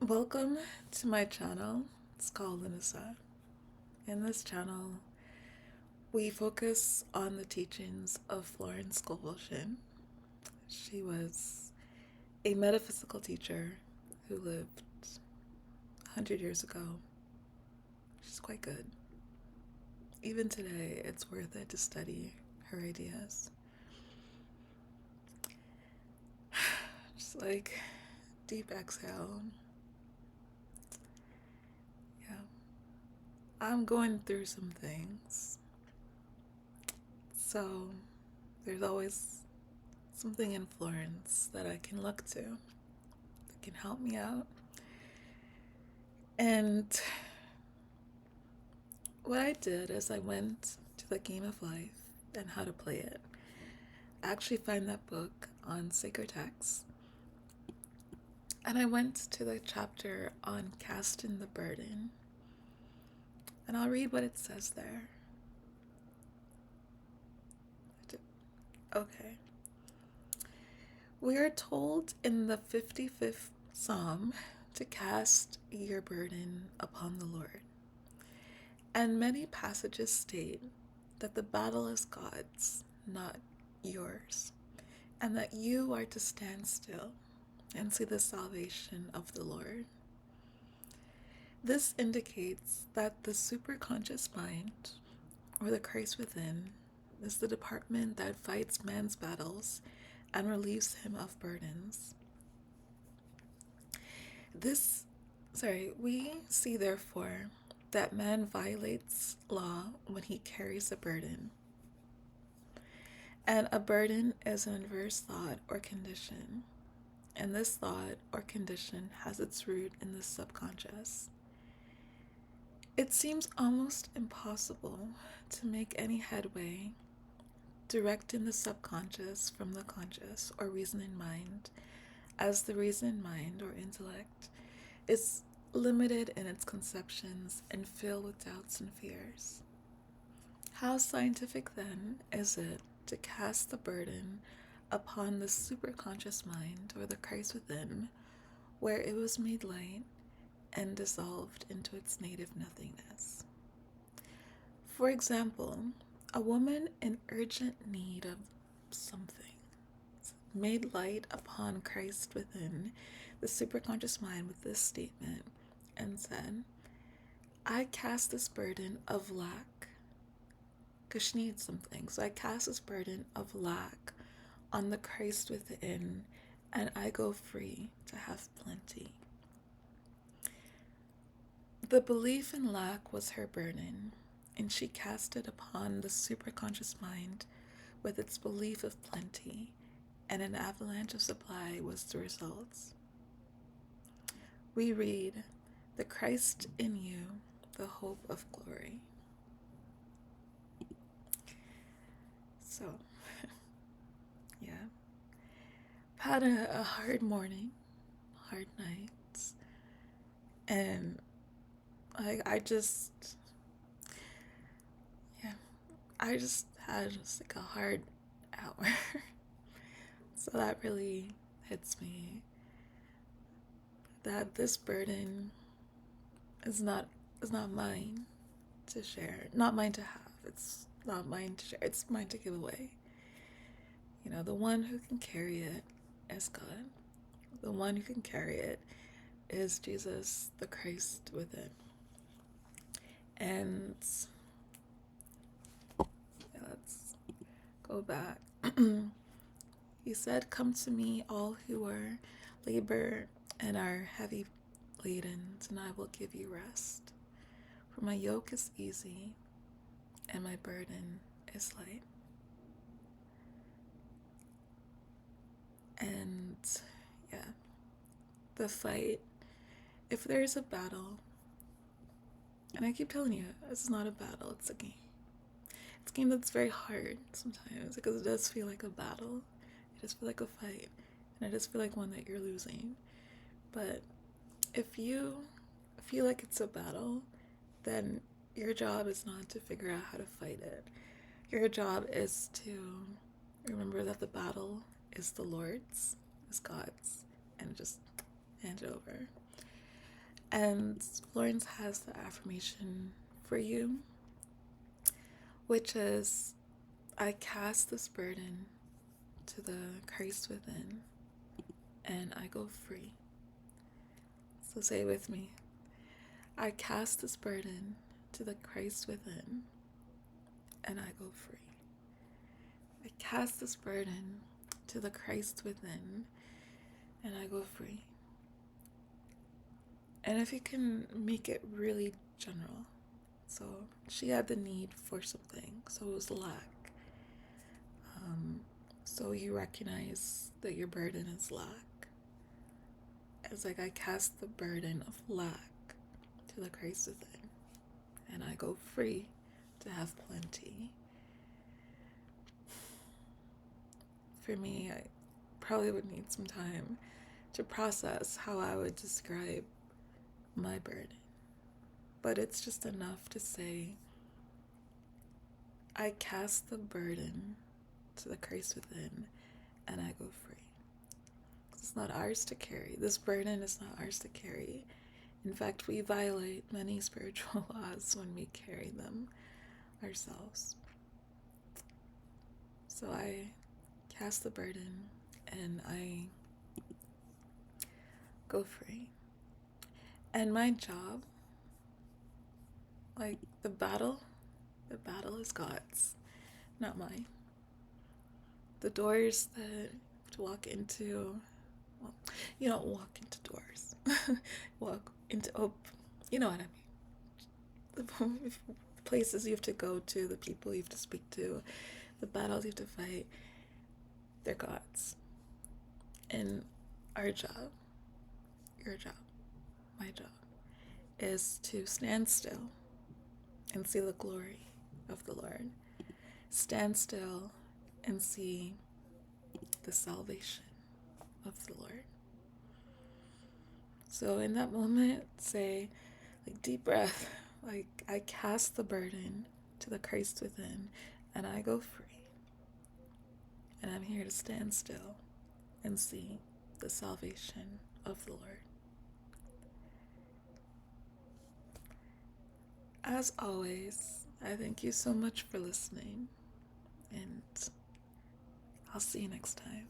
Welcome to my channel. It's called Linissa. In this channel, we focus on the teachings of Florence Scovel Shinn. She was a metaphysical teacher who lived 100 years ago. She's quite good. Even today, it's worth it to study her ideas. Just like deep exhale. Yeah. I'm going through some things. So there's always something in Florence that I can look to that can help me out. And what I did is I went to the Game of Life and how to play it. I actually find that book on sacred texts. And I went to the chapter on casting the burden. And I'll read what it says there. Okay. We are told in the 55th Psalm to cast your burden upon the Lord. And many passages state that the battle is God's, not yours, and that you are to stand still and see the salvation of the Lord. This indicates that the superconscious mind, or the Christ within, is the department that fights man's battles and relieves him of burdens. We see therefore that man violates law when he carries a burden. And a burden is an adverse thought or condition. And this thought or condition has its root in the subconscious. It seems almost impossible to make any headway directing the subconscious from the conscious or reasoning mind, as the reasoning mind or intellect is limited in its conceptions and filled with doubts and fears. How scientific then is it to cast the burden upon the superconscious mind or the Christ within, where it was made light and dissolved into its native nothingness? For example, a woman in urgent need of something made light upon Christ within the superconscious mind with this statement and said, I cast this burden of lack, because she needs something. So I cast this burden of lack on the Christ within, and I go free to have plenty. The belief in lack was her burden, and she cast it upon the superconscious mind with its belief of plenty, and an avalanche of supply was the results. We read, the Christ in you, the hope of glory. So, yeah. I've had a hard morning, hard nights, and I just had just like a hard hour. So that really hits me that this burden is not mine to share, not mine to have. It's not mine to share. It's mine to give away. You know, the one who can carry it is God. The one who can carry it is Jesus, the Christ within. And yeah, let's go back. He said, come to me, all who are labor and are heavy laden, and I will give you rest. For my yoke is easy and my burden is light. And yeah, the fight, if there's a battle, and I keep telling you, it's not a battle, it's a game. It's a game that's very hard sometimes because it does feel like a battle. It does feel like a fight, and it does feel like one that you're losing. But if you feel like it's a battle, then your job is not to figure out how to fight it. Your job is to remember that the battle is the Lord's, is God's, and just hand it over. And Florence has the affirmation for you, which is, I cast this burden to the Christ within, and I go free. So say it with me. I cast this burden to the Christ within, and I go free. I cast this burden to the Christ within, and I go free. And if you can make it really general, so she had the need for something, so it was lack. So you recognize that your burden is lack. It's like I cast the burden of lack to the Christ within, and I go free to have plenty. For me, I probably would need some time to process how I would describe my burden. But it's just enough to say, I cast the burden to the Christ within, and I go free. It's not ours to carry. This burden is not ours to carry. In fact, we violate many spiritual laws when we carry them ourselves. So I cast the burden and I go free. And my job, like the battle is God's, not mine. The doors that you have to walk into, well, you don't walk into doors. Walk into, you know what I mean. The places you have to go to, the people you have to speak to, the battles you have to fight, they're God's. And our job, your job, my job, is to stand still and see the glory of the Lord. Stand still and see the salvation of the Lord. So in that moment, say, like, deep breath, like, I cast the burden to the Christ within, and I go free. And I'm here to stand still and see the salvation of the Lord. As always, I thank you so much for listening, and I'll see you next time.